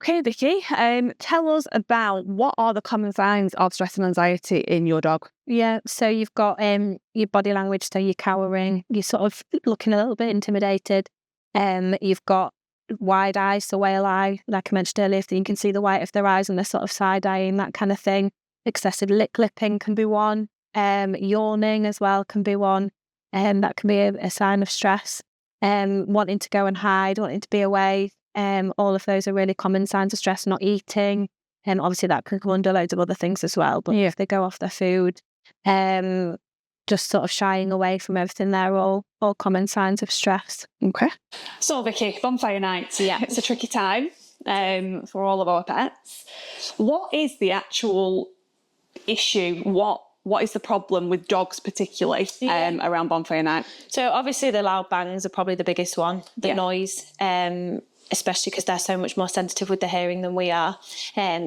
Okay, Vicky, tell us about what are the common signs of stress and anxiety in your dog? Yeah, so you've got your body language, so you're cowering, you're sort of looking a little bit intimidated. You've got wide eyes, so whale eye, like I mentioned earlier, if you can see the white of their eyes and they're sort of side-eyeing, that kind of thing. Excessive lip-lipping can be one. Yawning as well can be one. That can be a sign of stress. Wanting to go and hide, wanting to be away. All of those are really common signs of stress. Not eating. Obviously that can come under loads of other things as well, but if they go off their food, just sort of shying away from everything, they're all common signs of stress. Okay. So, Vicky, bonfire night. Yeah. It's a tricky time for all of our pets. What is the actual issue? What is the problem with dogs particularly around bonfire night? So obviously the loud bangs are probably the biggest one, the noise, especially because they're so much more sensitive with the hearing than we are.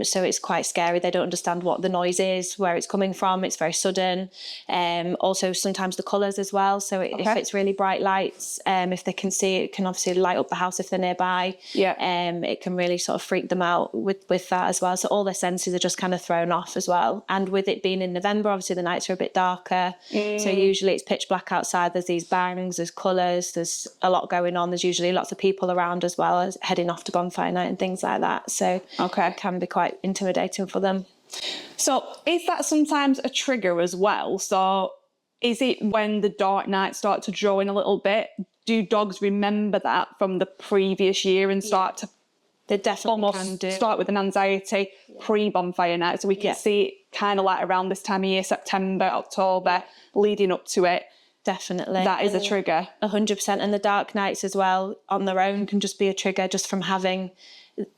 So it's quite scary. They don't understand what the noise is, where it's coming from. It's very sudden. Also sometimes the colours as well. So if it's really bright lights, if they can see it, it can obviously light up the house if they're nearby. Yeah. It can really sort of freak them out with that as well. So all their senses are just kind of thrown off as well. And with it being in November, obviously the nights are a bit darker. So usually it's pitch black outside. There's these bangs, there's colours, there's a lot going on. There's usually lots of people around as well, heading off to bonfire night and things like that. So it can be quite intimidating for them. So is that sometimes a trigger as well? So is it when the dark nights start to draw in a little bit? Do dogs remember that from the previous year and start to they definitely almost start with an anxiety pre-bonfire night? So we can see it kind of like around this time of year, September, October, leading up to it. Definitely. That is a trigger. 100%. And the dark nights as well on their own can just be a trigger, just from having,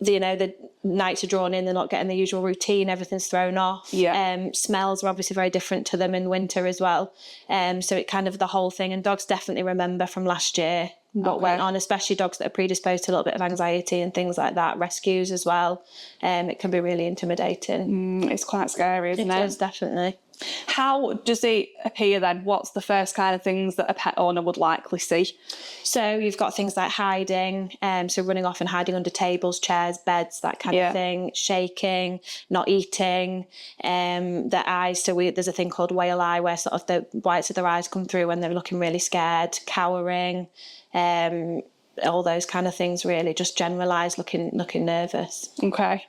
the nights are drawn in, they're not getting the usual routine, everything's thrown off. Yeah. Smells are obviously very different to them in winter as well. So it kind of the whole thing, and dogs definitely remember from last year what went on, especially dogs that are predisposed to a little bit of anxiety and things like that, rescues as well. It can be really intimidating. It's quite scary, isn't it? It does, definitely. How does it appear then? What's the first kind of things that a pet owner would likely see? So you've got things like hiding, so running off and hiding under tables, chairs, beds, that kind of thing, shaking, not eating, their eyes. So there's a thing called whale eye, where sort of the whites of their eyes come through when they're looking really scared, cowering, all those kind of things really, just generalised looking nervous. Okay.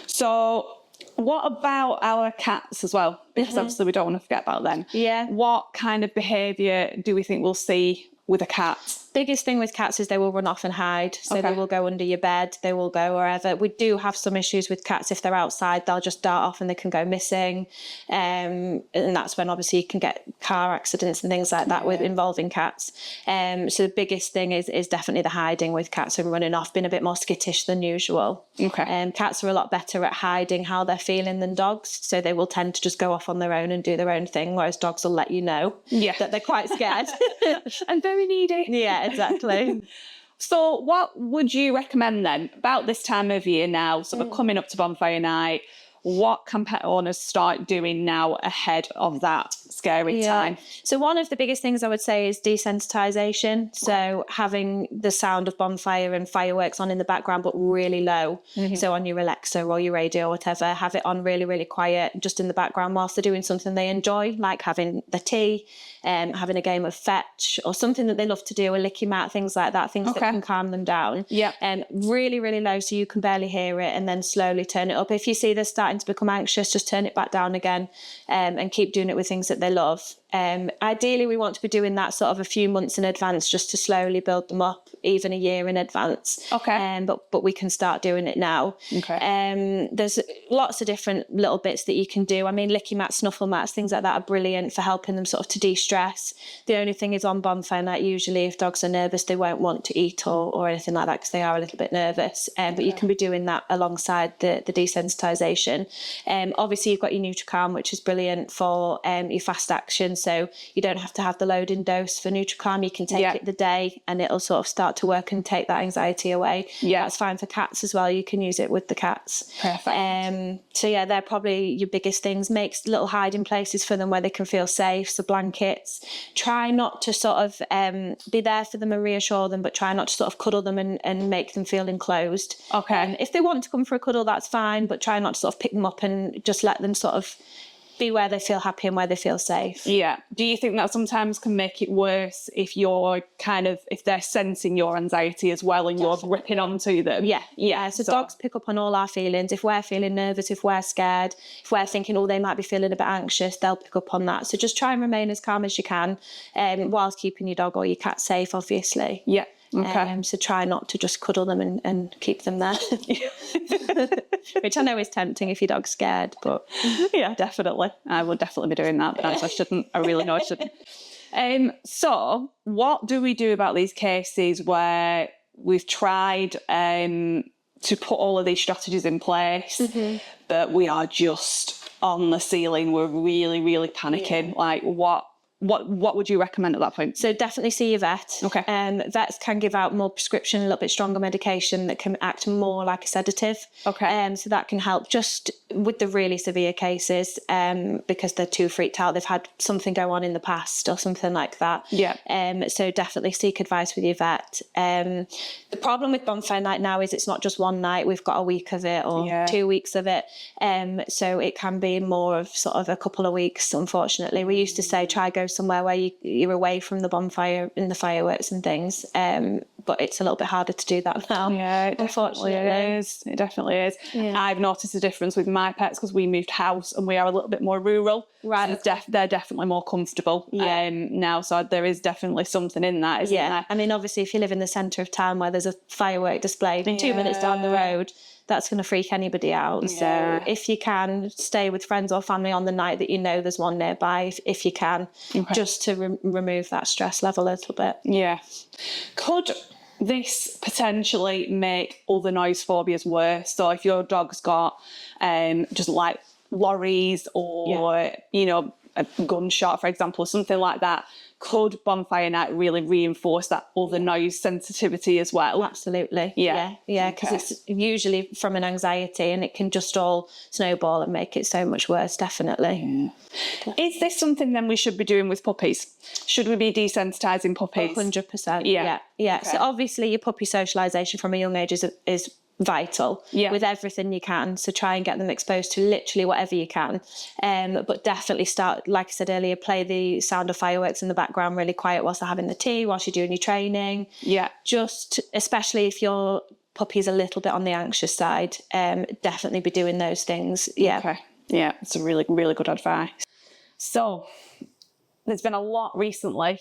So what about our cats as well? Because obviously we don't want to forget about them. Yeah. What kind of behaviour do we think we'll see with a cat? Biggest thing with cats is they will run off and hide. So they will go under your bed, they will go wherever. We do have some issues with cats. If they're outside, they'll just dart off and they can go missing. And that's when obviously you can get car accidents and things like that with involving cats. So the biggest thing is definitely the hiding with cats and running off, being a bit more skittish than usual. Cats are a lot better at hiding how they're feeling than dogs. So they will tend to just go off on their own and do their own thing, whereas dogs will let you know that they're quite scared. And very needy. Yeah, exactly. So what would you recommend then about this time of year now, sort of coming up to bonfire night? What can pet owners start doing now ahead of that scary time? So one of the biggest things I would say is desensitization. So having the sound of bonfire and fireworks on in the background, but really low. So on your Alexa or your radio or whatever, have it on really, really quiet, just in the background whilst they're doing something they enjoy, like having the tea, having a game of fetch or something that they love to do, a licky mat, things like that, things that can calm them down. Really, really low so you can barely hear it, and then slowly turn it up. If you see they're starting to become anxious, just turn it back down again, and keep doing it with things that they love. Ideally, we want to be doing that sort of a few months in advance, just to slowly build them up, even a year in advance. But we can start doing it now. There's lots of different little bits that you can do. I mean, licky mats, snuffle mats, things like that are brilliant for helping them sort of to de-stress. The only thing is on bonfire night, usually if dogs are nervous, they won't want to eat or anything like that because they are a little bit nervous. But you can be doing that alongside the desensitization. Obviously, you've got your Nutravet, which is brilliant for your fast action. So you don't have to have the loading dose for Nutracalm. You can take it the day and it'll sort of start to work and take that anxiety away. That's fine for cats as well. You can use it with the cats. Perfect. So yeah, they're probably your biggest things. Make little hiding places for them where they can feel safe. So blankets. Try not to sort of be there for them and reassure them, but try not to sort of cuddle them and make them feel enclosed. If they want to come for a cuddle, that's fine, but try not to sort of pick them up and just let them sort of be where they feel happy and where they feel safe. Yeah. Do you think that sometimes can make it worse if you're if they're sensing your anxiety as well and you're gripping onto them? Yeah. So dogs pick up on all our feelings. If we're feeling nervous, if we're scared, if we're thinking, oh, they might be feeling a bit anxious, they'll pick up on that. So just try and remain as calm as you can, whilst keeping your dog or your cat safe, obviously. Yeah. Okay. So try not to just cuddle them and keep them there, which I know is tempting if your dog's scared, but yeah, definitely. I will definitely be doing that, but I shouldn't. I really know I shouldn't. So what do we do about these cases where we've tried to put all of these strategies in place, but we are just on the ceiling? We're really, really panicking. Like what would you recommend at that point? So definitely see your vet. Okay. Vets can give out more prescription, a little bit stronger medication that can act more like a sedative. Okay. So that can help just with the really severe cases, because they're too freaked out. They've had something go on in the past or something like that. Yeah. So definitely seek advice with your vet. The problem with Bonfire Night now is it's not just one night. We've got a week of it or 2 weeks of it. So it can be more of sort of a couple of weeks, unfortunately. We used to say try go somewhere where you're away from the bonfire and the fireworks and things, but it's a little bit harder to do that now. Yeah, it definitely is. It definitely is. Yeah. I've noticed a difference with my pets because we moved house and we are a little bit more rural. Right. So they're definitely more comfortable now. So there is definitely something in that, isn't there? I mean, obviously, if you live in the centre of town where there's a firework display 2 minutes down the road, that's going to freak anybody out. So if you can, stay with friends or family on the night that you know there's one nearby, if you can, just to remove that stress level a little bit. Yeah. Could this potentially make other noise phobias worse? So if your dog's got just like lorries or, a gunshot, for example, or something like that, could Bonfire Night really reinforce that other noise sensitivity as well? Absolutely. Yeah, because it's usually from an anxiety and it can just all snowball and make it so much worse, definitely. Yeah. Is this something then we should be doing with puppies? Should we be desensitising puppies? 100%. Yeah. Okay. So obviously your puppy socialisation from a young age is vital with everything you can, so try and get them exposed to literally whatever you can, but definitely start, like I said earlier, play the sound of fireworks in the background really quiet whilst they're having the tea, whilst you're doing your training. Just especially if your puppy's a little bit on the anxious side, definitely be doing those things. It's a really, really good advice. So there's been a lot recently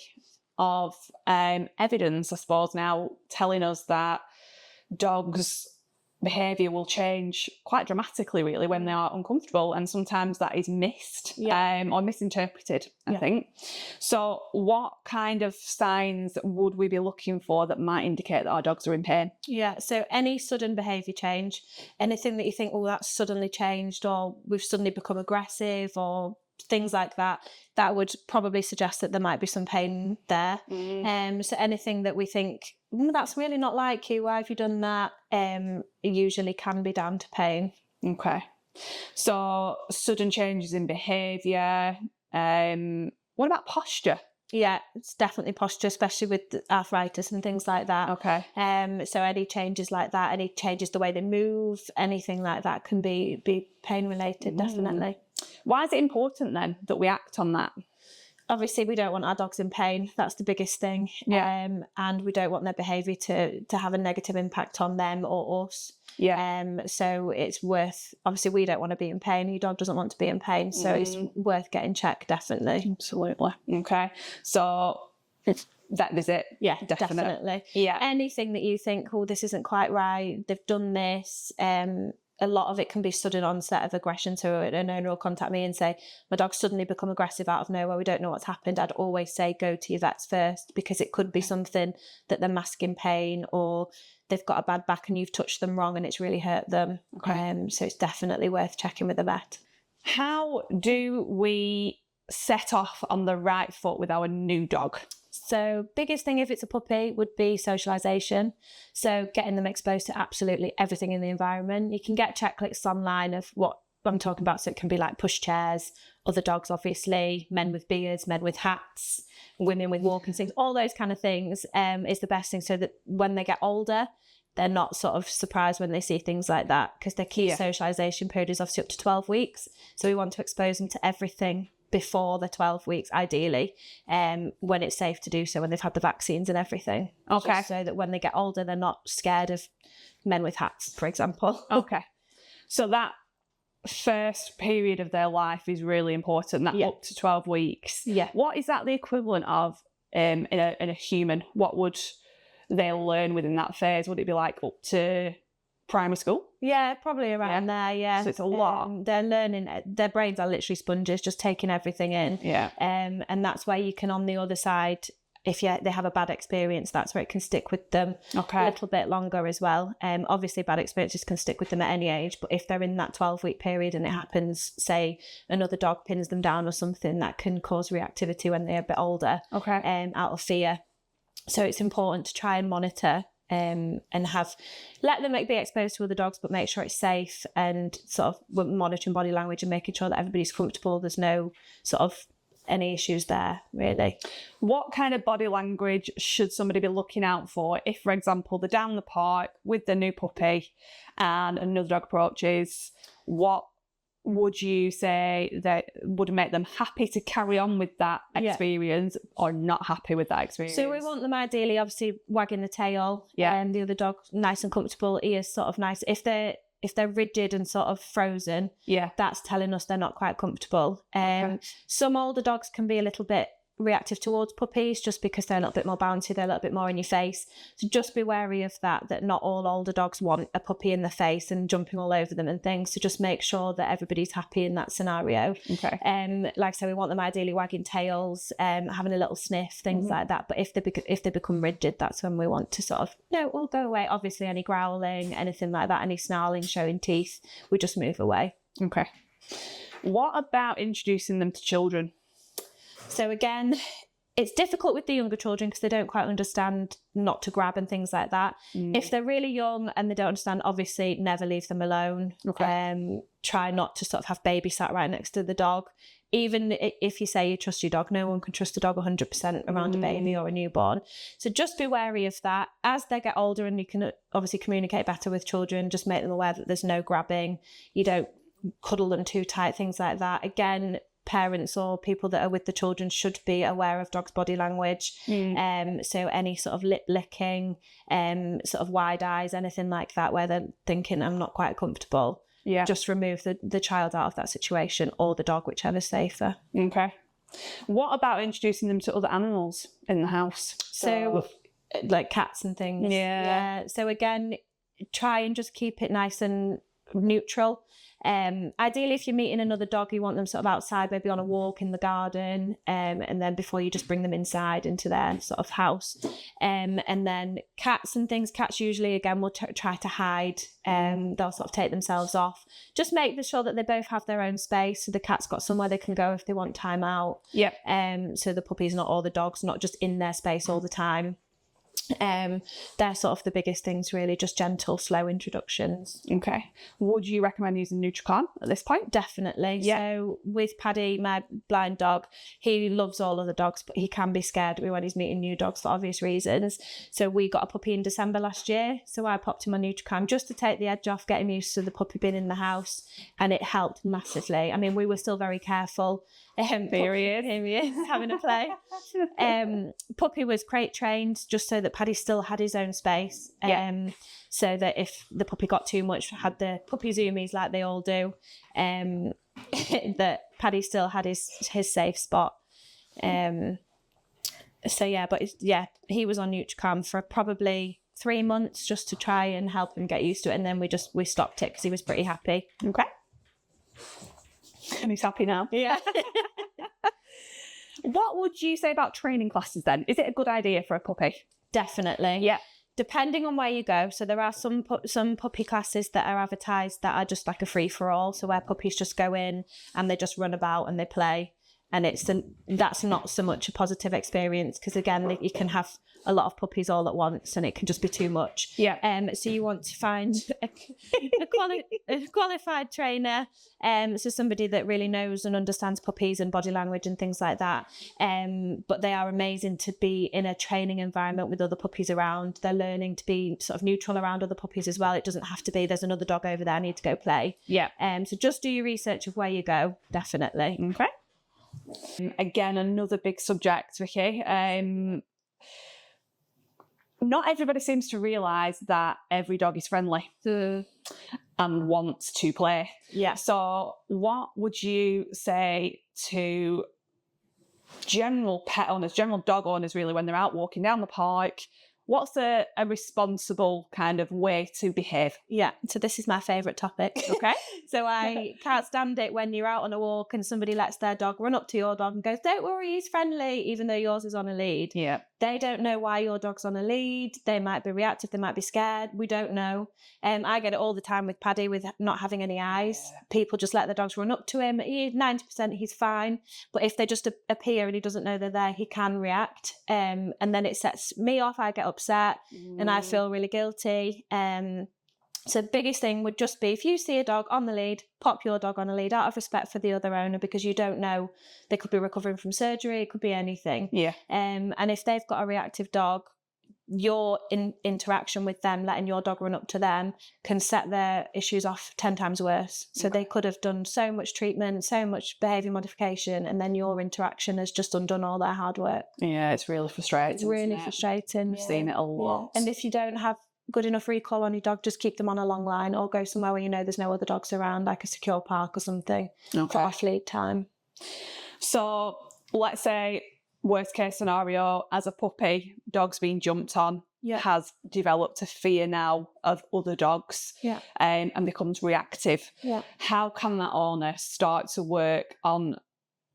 of evidence, I suppose, now telling us that dogs' behaviour will change quite dramatically, really, when they are uncomfortable, and sometimes that is missed or misinterpreted, I think. So what kind of signs would we be looking for that might indicate that our dogs are in pain? So any sudden behaviour change, anything that you think, oh, that's suddenly changed, or we've suddenly become aggressive, or things like that, that would probably suggest that there might be some pain there. So anything that we think, that's really not like you, why have you done that, it usually can be down to pain. Okay. So sudden changes in behaviour. What about posture? Yeah, it's definitely posture, especially with arthritis and things like that. Okay. So any changes like that, any changes the way they move, anything like that can be pain related, definitely. Why is it important then that we act on that? Obviously, we don't want our dogs in pain. That's the biggest thing. And we don't want their behaviour to have a negative impact on them or us. So it's worth, obviously we don't want to be in pain, your dog doesn't want to be in pain, so it's worth getting checked, definitely. Absolutely. Okay. So that is it. Yeah, definitely. Yeah. Anything that you think, oh, this isn't quite right, they've done this, a lot of it can be sudden onset of aggression. So an owner will contact me and say, my dog's suddenly become aggressive out of nowhere, we don't know what's happened. I'd always say go to your vets first, because it could be something that they're masking pain, or they've got a bad back and you've touched them wrong and it's really hurt them. So it's definitely worth checking with the vet. How do we set off on the right foot with our new dog? So biggest thing if it's a puppy would be socialisation. So getting them exposed to absolutely everything in the environment. You can get checklists online of what I'm talking about. So it can be like push chairs, other dogs obviously, men with beards, men with hats, women with walking sticks, all those kind of things is the best thing, so that when they get older, they're not sort of surprised when they see things like that, because their key socialisation period is obviously up to 12 weeks. So we want to expose them to everything before the 12 weeks, ideally, when it's safe to do so, when they've had the vaccines and everything. Okay. Just so that when they get older, they're not scared of men with hats, for example. Okay. So that first period of their life is really important, that up to 12 weeks. Yeah. What is that the equivalent of in a human? What would they learn within that phase? Would it be like up to primary school? Yeah, probably around there, yeah. So it's a lot. They're learning, their brains are literally sponges, just taking everything in. Yeah. And that's where you can, on the other side, if they have a bad experience, that's where it can stick with them a little bit longer as well. Obviously, bad experiences can stick with them at any age, but if they're in that 12-week period and it happens, say, another dog pins them down or something, that can cause reactivity when they're a bit older, out of fear. So it's important to try and monitor and let them be exposed to other dogs, but make sure it's safe, and sort of monitoring body language and making sure that everybody's comfortable. There's no sort of any issues there, really. What kind of body language should somebody be looking out for if, for example, they're down the park with their new puppy and another dog approaches? What would you say that would make them happy to carry on with that experience or not happy with that experience? So we want them ideally, obviously, wagging the tail, the other dog nice and comfortable, ears sort of nice. If they're rigid and sort of frozen, that's telling us they're not quite comfortable. Some older dogs can be a little bit reactive towards puppies just because they're a little bit more bouncy, they're a little bit more in your face. So just be wary of that not all older dogs want a puppy in the face and jumping all over them and things. So just make sure that everybody's happy in that scenario. Like I say, we want them ideally wagging tails, having a little sniff, things like that. But if they become rigid, that's when we want to sort of, we'll go away. Obviously, any growling, anything like that, any snarling, showing teeth, we just move away. Okay. What about introducing them to children? So again, it's difficult with the younger children because they don't quite understand not to grab and things like that. If they're really young and they don't understand, obviously never leave them alone. Try not to sort of have baby sat right next to the dog. Even if you say you trust your dog, no one can trust a dog 100% around a baby or a newborn. So just be wary of that. As they get older and you can obviously communicate better with children, just make them aware that there's no grabbing. You don't cuddle them too tight, things like that. Again, parents or people that are with the children should be aware of dogs' body language. So any sort of lip licking, sort of wide eyes, anything like that where they're thinking, I'm not quite comfortable. Just remove the child out of that situation, or the dog, whichever's safer. Okay. What about introducing them to other animals in the house? So like cats and things. So again, try and just keep it nice and neutral. Ideally, if you're meeting another dog, you want them sort of outside, maybe on a walk in the garden, and then before you just bring them inside into their sort of house. And then cats and things, cats usually, again, will try to hide. They'll sort of take themselves off. Just make sure that they both have their own space, so the cat's got somewhere they can go if they want time out. So the puppy's not, or the dog's not just in their space all the time. They're sort of the biggest things, really, just gentle, slow introductions. Okay. Would you recommend using Nutracon at this point? Definitely. So with Paddy, my blind dog, he loves all other dogs, but he can be scared when he's meeting new dogs for obvious reasons. So we got a puppy in December last year, so I popped him on Nutracon just to take the edge off, get him used to the puppy being in the house, and it helped massively. I mean, we were still very careful. Here he is having a play. Puppy was crate trained just so that Paddy still had his own space. So that if the puppy got too much, had the puppy zoomies like they all do, that Paddy still had his safe spot. So yeah, but he was on Nutracon for probably 3 months just to try and help him get used to it, and then we stopped it because he was pretty happy. Okay. And he's happy now. Yeah. What would you say about training classes then? Is it a good idea for a puppy? Definitely. Yeah. Depending on where you go. So there are some puppy classes that are advertised that are just like a free-for-all. So where puppies just go in and they just run about and they play. and that's not so much a positive experience, because again, you can have a lot of puppies all at once and it can just be too much. So you want to find a qualified trainer, so somebody that really knows and understands puppies and body language and things like that. But they are amazing to be in a training environment with other puppies around. They're learning to be sort of neutral around other puppies as well. It doesn't have to be there's another dog over there, I need to go play. So just do your research of where you go, definitely. Okay. Again, another big subject, Vicky. Not everybody seems to realise that every dog is friendly and wants to play. So what would you say to general pet owners, general dog owners really, when they're out walking down the park? What's a responsible kind of way to behave? So this is my favourite topic. Okay. So I can't stand it when you're out on a walk and somebody lets their dog run up to your dog and goes, "Don't worry, he's friendly," even though yours is on a lead. They don't know why your dog's on a lead. They might be reactive, they might be scared. We don't know. I get it all the time with Paddy, with not having any eyes. People just let their dogs run up to him. 90% he's fine. But if they just appear and he doesn't know they're there, he can react. And then it sets me off. I get upset and I feel really guilty. So the biggest thing would just be, if you see a dog on the lead, pop your dog on a lead out of respect for the other owner, because you don't know, they could be recovering from surgery, it could be anything. And if they've got a reactive dog, your interaction with them, letting your dog run up to them, can set their issues off 10 times worse. So they could have done so much treatment, so much behaviour modification, and then your interaction has just undone all their hard work. It's really frustrating. It's really frustrating. I've seen it a lot. And if you don't have good enough recall on your dog, just keep them on a long line, or go somewhere where you know there's no other dogs around, like a secure park or something, for off-lead time. So let's say, worst case scenario, as a puppy, dog's been jumped on, has developed a fear now of other dogs, and becomes reactive. How can that owner start to work on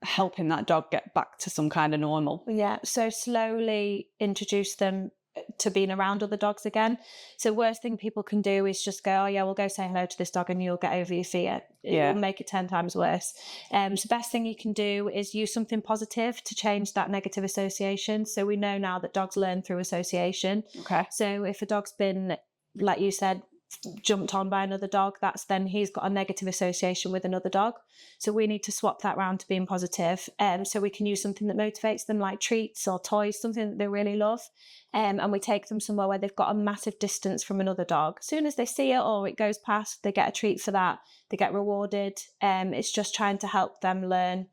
helping that dog get back to some kind of normal? So slowly introduce them to being around other dogs again. So worst thing people can do is just go, "Oh yeah, we'll go say hello to this dog and you'll get over your fear." It will make it 10 times worse. So the best thing you can do is use something positive to change that negative association. So we know now that dogs learn through association. So if a dog's been, like you said, jumped on by another dog, that's then he's got a negative association with another dog. So we need to swap that round to being positive. So we can use something that motivates them, like treats or toys, something that they really love. And we take them somewhere where they've got a massive distance from another dog. As soon as they see it or it goes past, they get a treat for that. They get rewarded. It's just trying to help them learn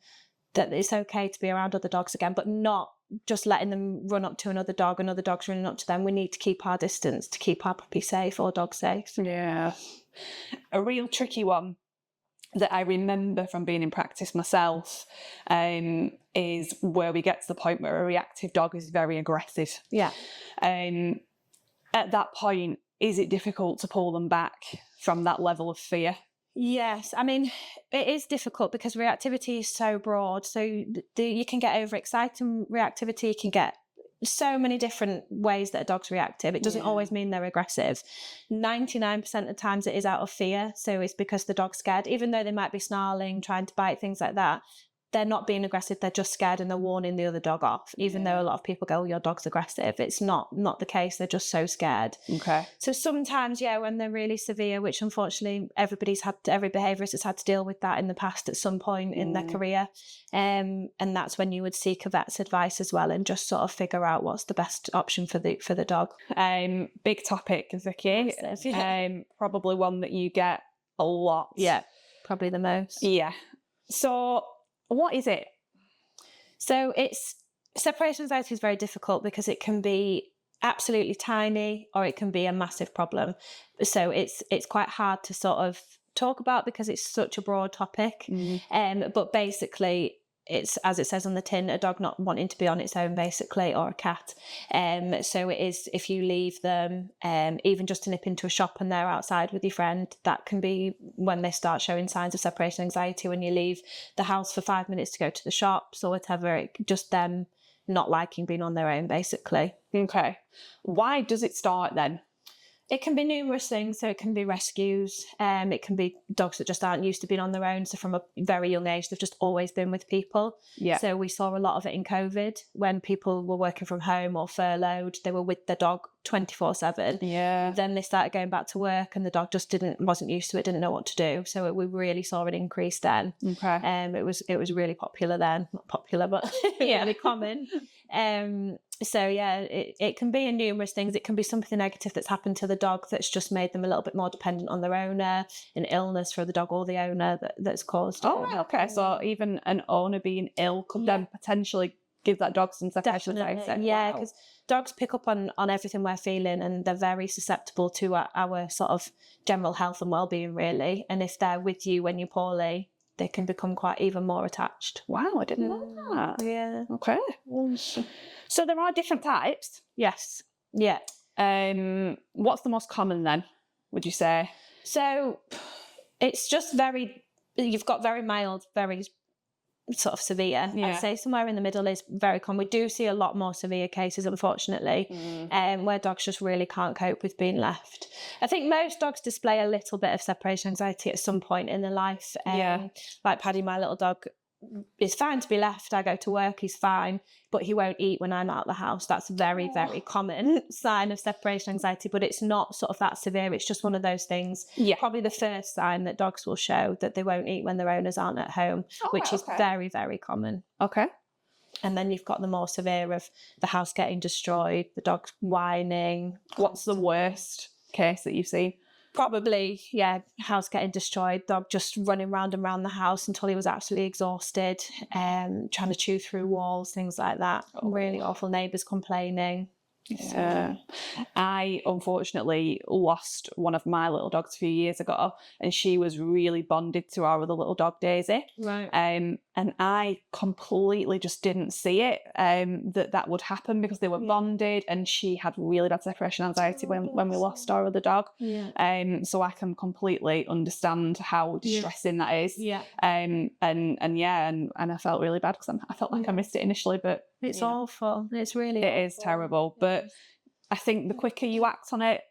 that it's okay to be around other dogs again, but not just letting them run up to another dog and other dogs running up to them. We need to keep our distance to keep our puppy safe or dog safe. A real tricky one that I remember from being in practice myself is where we get to the point where a reactive dog is very aggressive. At that point, is it difficult to pull them back from that level of fear? Yes, I mean, it is difficult because reactivity is so broad. So you can get overexcited in reactivity, you can get so many different ways that a dog's reactive. It doesn't always mean they're aggressive. 99% of the times it is out of fear. So it's because the dog's scared, even though they might be snarling, trying to bite, things like that. They're not being aggressive, they're just scared and they're warning the other dog off, even though a lot of people go, "Oh, your dog's aggressive." It's not the case, they're just so scared. So sometimes, when they're really severe, which unfortunately every behaviourist has had to deal with that in the past at some point in their career, and that's when you would seek a vet's advice as well and just sort of figure out what's the best option for the dog. Big topic, Vicky. Probably one that you get a lot. Probably the most. So what is it? So separation anxiety is very difficult because it can be absolutely tiny or it can be a massive problem. So it's quite hard to sort of talk about because it's such a broad topic. But basically, it's, as it says on the tin, a dog not wanting to be on its own, basically, or a cat. So it is, if you leave them, even just to nip into a shop and they're outside with your friend, that can be when they start showing signs of separation anxiety. When you leave the house for 5 minutes to go to the shops or whatever, just them not liking being on their own, basically. Why does it start then? It can be numerous things. So it can be rescues. It can be dogs that just aren't used to being on their own. So from a very young age, they've just always been with people. Yeah. So we saw a lot of it in COVID when people were working from home or furloughed. They were with their dog 24/7. Yeah. Then they started going back to work, and the dog just wasn't used to it, didn't know what to do. So we really saw an increase then. Okay. It was really popular then. Not popular, but really common. So yeah, it can be in numerous things. It can be something negative that's happened to the dog that's just made them a little bit more dependent on their owner, an illness for the dog or the owner that's caused it. Oh, right, okay. So even an owner being ill could then potentially give that dog some separation anxiety. Yeah, because dogs pick up on everything we're feeling, and they're very susceptible to our sort of general health and well-being, really. And if they're with you when you're poorly, they can become quite even more attached. Wow, I didn't know that. Yeah. Okay. So there are different types. Yes. Yeah. What's the most common then, would you say? So it's just you've got very mild, very sort of severe. Yeah. I'd say somewhere in the middle is very common. We do see a lot more severe cases, unfortunately, where dogs just really can't cope with being left. I think most dogs display a little bit of separation anxiety at some point in their life. Like Paddy, my little dog, is fine to be left. I go to work, he's fine, but he won't eat when I'm out of the house. That's a very, very common sign of separation anxiety, but it's not sort of that severe. It's just one of those things. Yeah. Probably the first sign that dogs will show that they won't eat when their owners aren't at home, which is very, very common. Okay. And then you've got the more severe of the house getting destroyed, the dog's whining. What's the worst case that you've seen? Probably, yeah, house getting destroyed, dog just running round and round the house until he was absolutely exhausted, trying to chew through walls, things like that. Really awful, neighbours complaining. Yeah. I unfortunately lost one of my little dogs a few years ago, and she was really bonded to our other little dog, Daisy. Right. And I completely just didn't see it, that would happen because they were bonded, and she had really bad separation anxiety when we lost our other dog. Yeah. So I can completely understand how distressing that is. Yeah. And I felt really bad because I felt like I missed it initially, but It's awful. It's really it is terrible. But I think the quicker you act on it,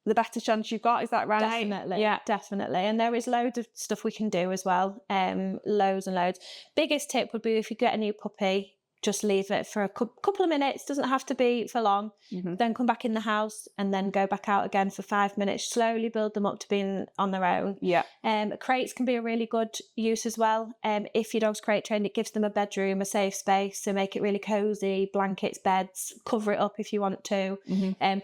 the better chance you've got. Is that right? Definitely. Yeah. Definitely. And there is loads of stuff we can do as well. Loads and loads. Biggest tip would be if you get a new puppy, just leave it for a couple of minutes. Doesn't have to be for long. Then come back in the house and then go back out again for 5 minutes. Slowly build them up to being on their own. Yeah. Crates can be a really good use as well. If your dog's crate trained, it gives them a bedroom, a safe space. So make it really cozy, blankets, beds, cover it up if you want to.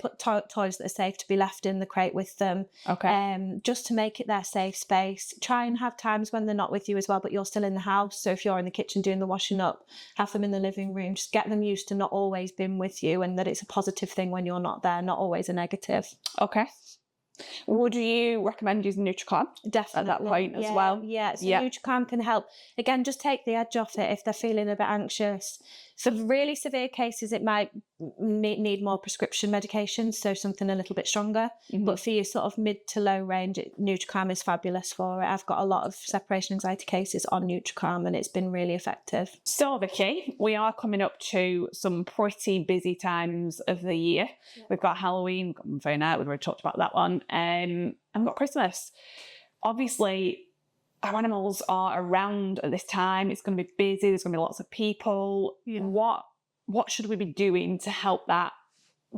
Put toys that are safe to be left in the crate with them. Okay. Just to make it their safe space. Try and have times when they're not with you as well, but you're still in the house. So if you're in the kitchen doing the washing up, have them in the living room. Just get them used to not always being with you, and that it's a positive thing when you're not there, not always a negative. Okay. Would you recommend using Nutravet Definitely. at that point as well? Yeah, so Nutravet can help. Again, just take the edge off it if they're feeling a bit anxious. For really severe cases, it might need more prescription medication, so something a little bit stronger. But for your sort of mid to low range, Nutravet is fabulous for it. I've got a lot of separation anxiety cases on Nutravet, and it's been really effective. So, Vicky, we are coming up to some pretty busy times of the year. We've got Halloween, we've got Monday night, we've already talked about that one, and we've got Christmas. Obviously, our animals are around at this time. It's going to be busy. There's going to be lots of people. What should we be doing to help that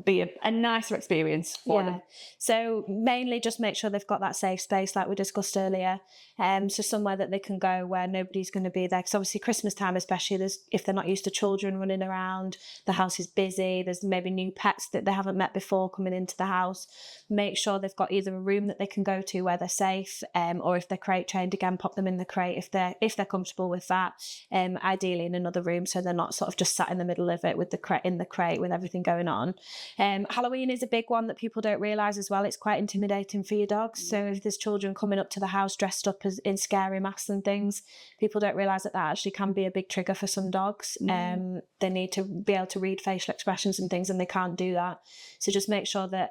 be a nicer experience for them? So mainly just make sure they've got that safe space like we discussed earlier. So somewhere that they can go where nobody's going to be there. Because obviously Christmas time especially, if they're not used to children running around, the house is busy, there's maybe new pets that they haven't met before coming into the house. Make sure they've got either a room that they can go to where they're safe, or if they're crate trained, again, pop them in the crate if they're comfortable with that. Ideally in another room so they're not sort of just sat in the middle of it with the crate with everything going on. Halloween is a big one that people don't realise as well. It's quite intimidating for your dogs. So if there's children coming up to the house dressed up in scary masks and things, people don't realise that actually can be a big trigger for some dogs. They need to be able to read facial expressions and things, and they can't do that. So just make sure that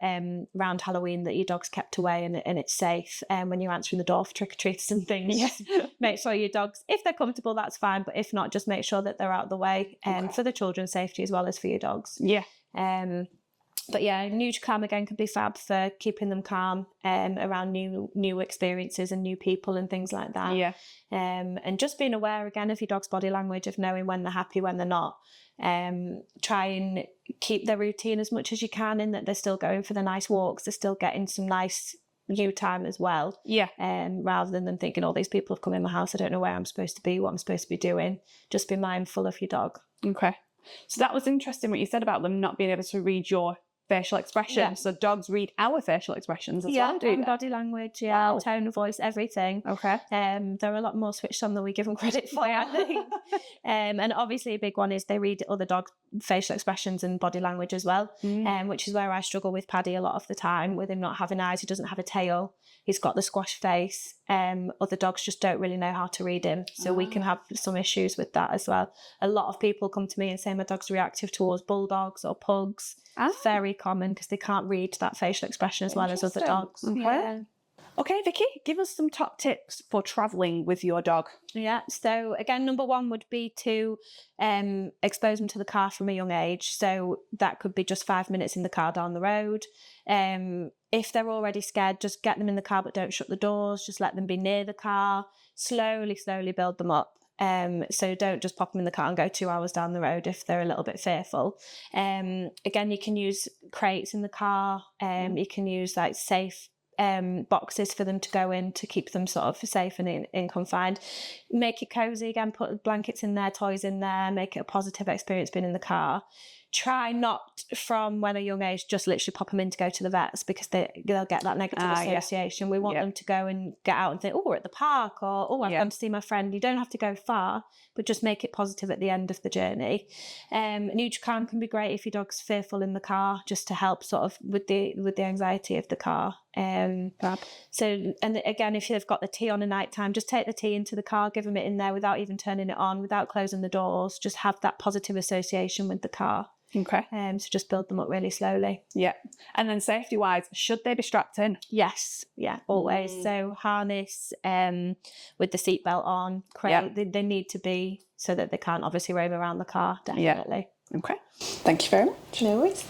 around Halloween that your dog's kept away and it's safe. When you're answering the door for trick-or-treaters and things, make sure your dogs, if they're comfortable, that's fine. But if not, just make sure that they're out of the way for the children's safety as well as for your dogs. But yeah, Nutracalm again can be fab for keeping them calm around new experiences and new people and things like that. Yeah. And just being aware again of your dog's body language, of knowing when they're happy, when they're not. Try and keep their routine as much as you can, in that they're still going for the nice walks, they're still getting some nice you time as well. Yeah. Rather than them thinking, all these people have come in my house, I don't know where I'm supposed to be, what I'm supposed to be doing. Just be mindful of your dog. Okay. So that was interesting what you said about them not being able to read your facial expressions. Yeah. So dogs read our facial expressions as well, do and they? body language, Wow. tone of voice, everything. Okay. They're a lot more switched on than we give them credit for, I think. And obviously a big one is they read other dogs' facial expressions and body language as well, which is where I struggle with Paddy a lot of the time, with him not having eyes. He doesn't have a tail. He's got the squash face. Other dogs just don't really know how to read him. So we can have some issues with that as well. A lot of people come to me and say my dog's reactive towards bulldogs or pugs. Very common, because they can't read that facial expression as well as other dogs. Okay. Yeah. Okay, Vicky, give us some top tips for travelling with your dog. Yeah, so again, number one would be to expose them to the car from a young age. So that could be just 5 minutes in the car down the road. If they're already scared, just get them in the car, but don't shut the doors. Just let them be near the car. Slowly build them up. So don't just pop them in the car and go 2 hours down the road if they're a little bit fearful. Again, you can use crates in the car. You can use like safe boxes for them to go in to keep them sort of safe and in confined. Make it cozy again, put blankets in there, toys in there, make it a positive experience being in the car. Try not from when a young age just literally pop them in to go to the vets, because they'll get that negative association. We want them to go and get out and think, oh, we're at the park, or oh, I've gone to see my friend. You don't have to go far, but just make it positive at the end of the journey. Nutracalm can be great if your dog's fearful in the car, just to help sort of with the anxiety of the car. So, and again, if they've got the tea on a night time, just take the tea into the car, give them it in there without even turning it on, without closing the doors. Just have that positive association with the car. Okay. So just build them up really slowly. Yeah. And then safety wise, should they be strapped in? Yes. Yeah, always. So harness with the seatbelt on. They need to be, so that they can't obviously roam around the car. Definitely. Yeah. Okay. Thank you very much. No worries.